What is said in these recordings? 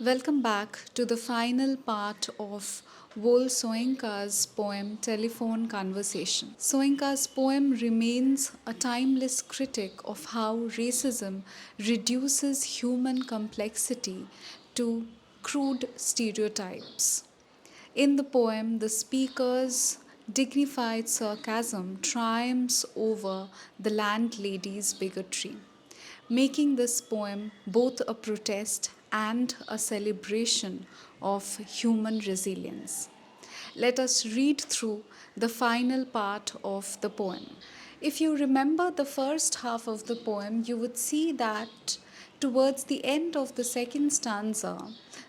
Welcome back to the final part of Wole Soyinka's poem Telephone Conversation. Soyinka's poem remains a timeless critic of how racism reduces human complexity to crude stereotypes. In the poem, the speaker's dignified sarcasm triumphs over the landlady's bigotry, making this poem both a protest and a celebration of human resilience. Let us read through the final part of the poem. If you remember the first half of the poem, you would see that towards the end of the second stanza,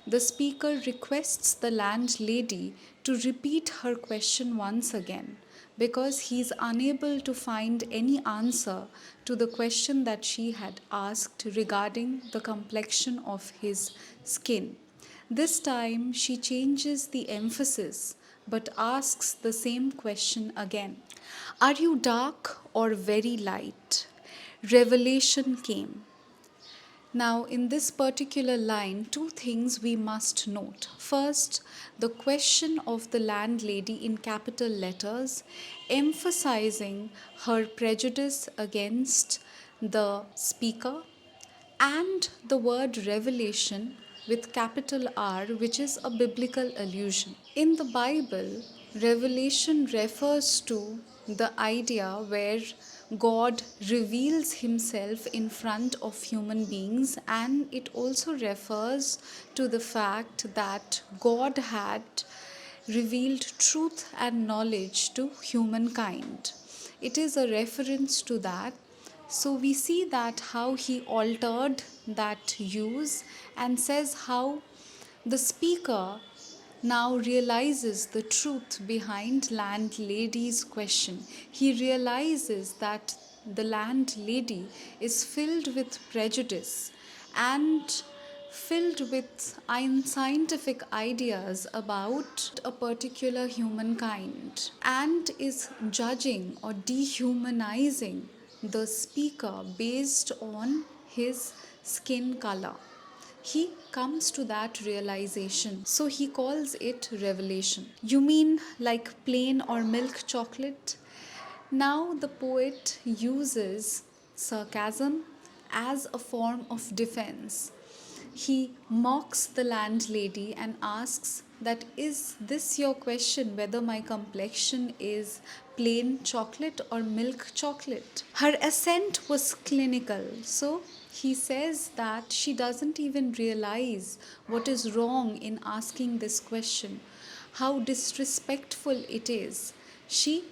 the speaker requests the landlady to repeat her question once again because he is unable to find any answer to the question that she had asked regarding the complexion of his skin. This time she changes the emphasis but asks the same question again. Are you dark or very light? Revelation came. Now, in this particular line, two things we must note. First, the question of the landlady in capital letters, emphasizing her prejudice against the speaker, and the word revelation with capital R, which is a biblical allusion. In the Bible, revelation refers to the idea where God reveals himself in front of human beings, and it also refers to the fact that God had revealed truth and knowledge to humankind. It is a reference to that. So we see that how he altered that use and says how the speaker now realizes the truth behind landlady's question. He realizes that the landlady is filled with prejudice and filled with unscientific ideas about a particular humankind and is judging or dehumanizing the speaker based on his skin color. He comes to that realization. So he calls it revelation. You mean like plain or milk chocolate? Now the poet uses sarcasm as a form of defense. He mocks the landlady and asks that is this your question whether my complexion is plain chocolate or milk chocolate? Her accent was clinical. So he says that she doesn't even realize what is wrong in asking this question, how disrespectful it is. She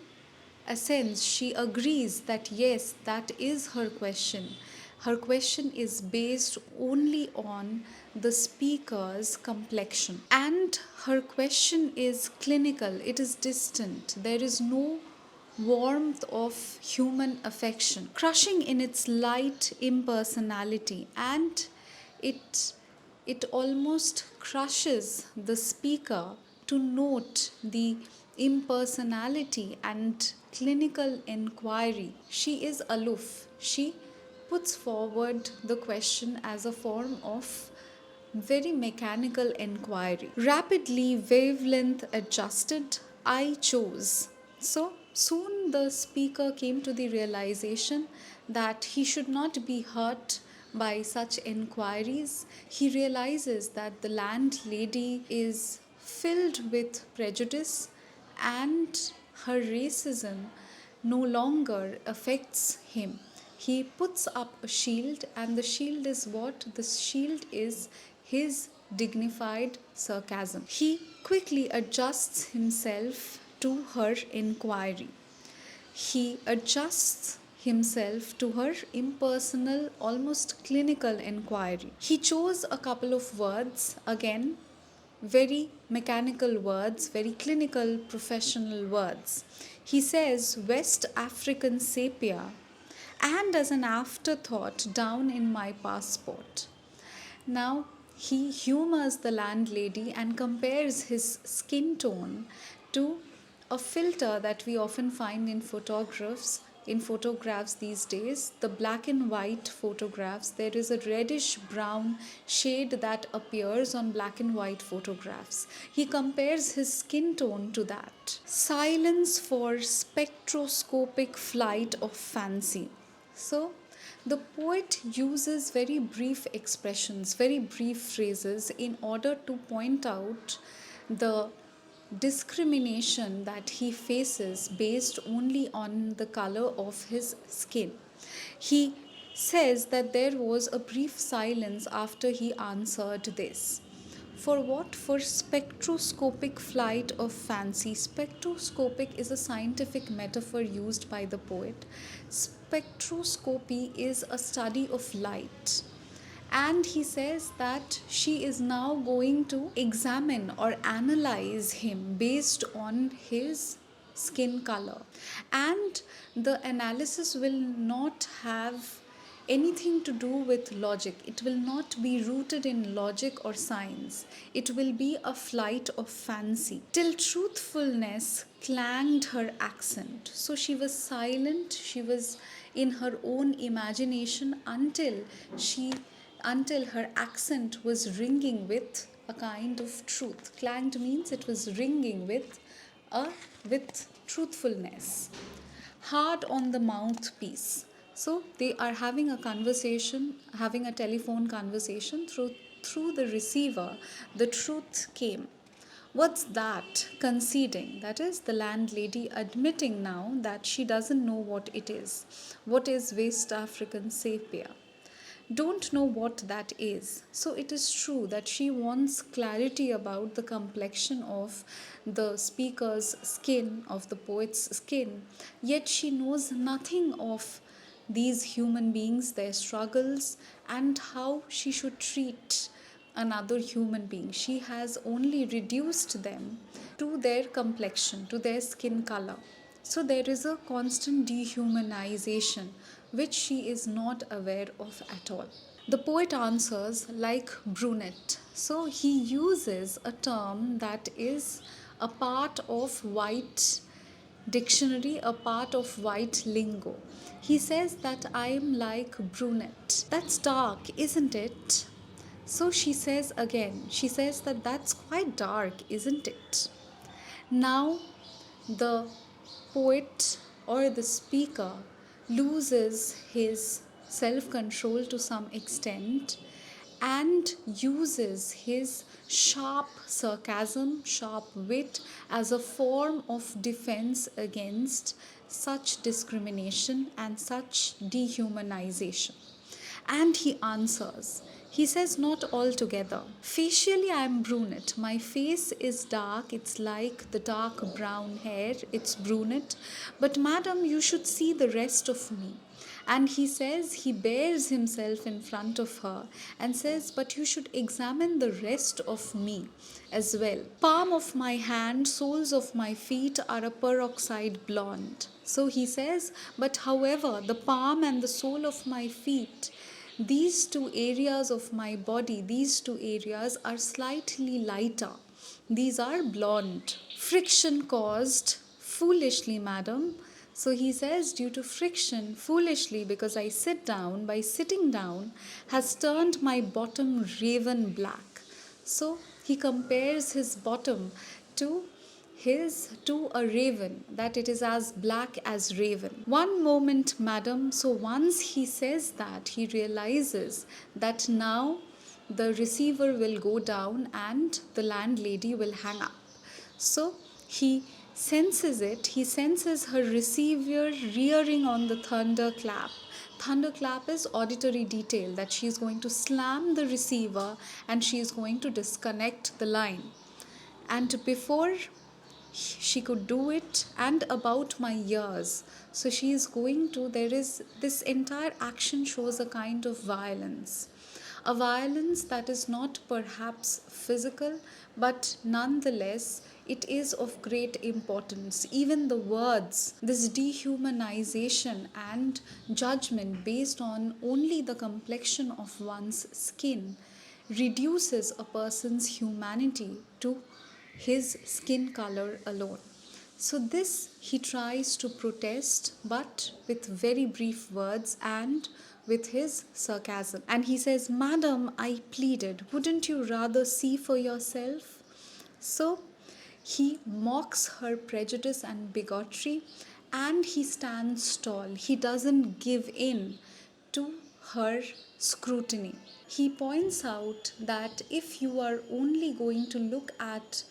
assents, she agrees that yes, that is her question. Her question is based only on the speaker's complexion. And her question is clinical, it is distant. There is no warmth of human affection, crushing in its light impersonality, and it almost crushes the speaker to note the impersonality and clinical inquiry. She is aloof. She puts forward the question as a form of very mechanical inquiry. Rapidly, wavelength adjusted, I chose. So soon the speaker came to the realization that he should not be hurt by such inquiries. He realizes that the landlady is filled with prejudice and her racism no longer affects him. He puts up a shield, and the shield is what? The shield is his dignified sarcasm. He quickly adjusts himself to her inquiry. He adjusts himself to her impersonal, almost clinical inquiry. He chose a couple of words, again, very mechanical words, very clinical, professional words. He says West African sepia, and as an afterthought, down in my passport. Now, he humors the landlady and compares his skin tone to a filter that we often find in photographs in photographs these days, the black and white photographs, there is a reddish brown shade that appears on black and white photographs. He compares his skin tone to that. Silence for spectroscopic flight of fancy. So, the poet uses very brief expressions, very brief phrases in order to point out the discrimination that he faces based only on the color of his skin. He says that there was a brief silence after he answered this. For what? For spectroscopic flight of fancy. Spectroscopic is a scientific metaphor used by the poet. Spectroscopy is a study of light. And he says that she is now going to examine or analyze him based on his skin color. And the analysis will not have anything to do with logic. It will not be rooted in logic or science. It will be a flight of fancy. Till truthfulness clanged her accent. So she was silent, she was in her own imagination until her accent was ringing with a kind of truth. Clanged means it was ringing with truthfulness. Hard on the mouthpiece. So they are having a conversation, having a telephone conversation through the receiver. The truth came. What's that? Conceding. That is the landlady admitting now that she doesn't know what it is. What is West African sepia? Don't know what that is. So it is true that she wants clarity about the complexion of the speaker's skin, of the poet's skin, yet she knows nothing of these human beings, their struggles, and how she should treat another human being. She has only reduced them to their complexion, to their skin color. So there is a constant dehumanization which she is not aware of at all. The poet answers like brunette. So he uses a term that is a part of white dictionary, a part of white lingo. He says that I am like brunette. That's dark, isn't it? So she says again, she says that that's quite dark, isn't it? Now the poet or the speaker loses his self control to some extent and uses his sharp sarcasm, sharp wit as a form of defense against such discrimination and such dehumanization. And he answers. He says, not altogether. Facially, I am brunette. My face is dark. It's like the dark brown hair. It's brunette. But, madam, you should see the rest of me. And he says, he bears himself in front of her and says, but you should examine the rest of me as well. Palm of my hand, soles of my feet are a peroxide blonde. So he says, but however, the palm and the sole of my feet, these two areas of my body, these two areas are slightly lighter. These are blonde. Friction caused foolishly, madam. So he says, due to friction, foolishly, because I sit down, by sitting down, has turned my bottom raven black. So he compares his bottom to a raven, that it is as black as raven. One moment, madam. So once he says that, he realizes that now the receiver will go down and the landlady will hang up. So he senses it. He senses her receiver rearing on the thunderclap. Thunderclap is auditory detail, that she is going to slam the receiver and she is going to disconnect the line. And before she could do it, and about my ears. So she is going to, there is, this entire action shows a kind of violence. A violence that is not perhaps physical, but nonetheless, it is of great importance. Even the words, this dehumanization and judgment based on only the complexion of one's skin reduces a person's humanity to his skin color alone. So, this he tries to protest, but with very brief words and with his sarcasm. And he says, "Madam," I pleaded, "wouldn't you rather see for yourself?" So, he mocks her prejudice and bigotry, and he stands tall. He doesn't give in to her scrutiny. He points out that if you are only going to look at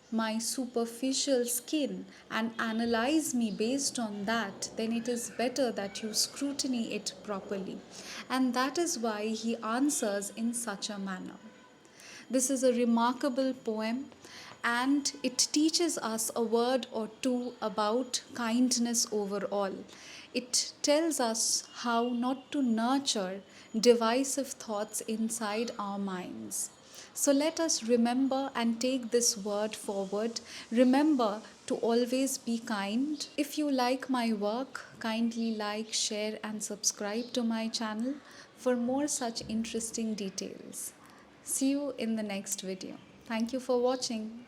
my superficial skin and analyze me based on that, then it is better that you scrutiny it properly. And that is why he answers in such a manner. This is a remarkable poem, and it teaches us a word or two about kindness overall. It tells us how not to nurture divisive thoughts inside our minds. So let us remember and take this word forward. Remember to always be kind. If you like my work, kindly like, share, and subscribe to my channel for more such interesting details. See you in the next video. Thank you for watching.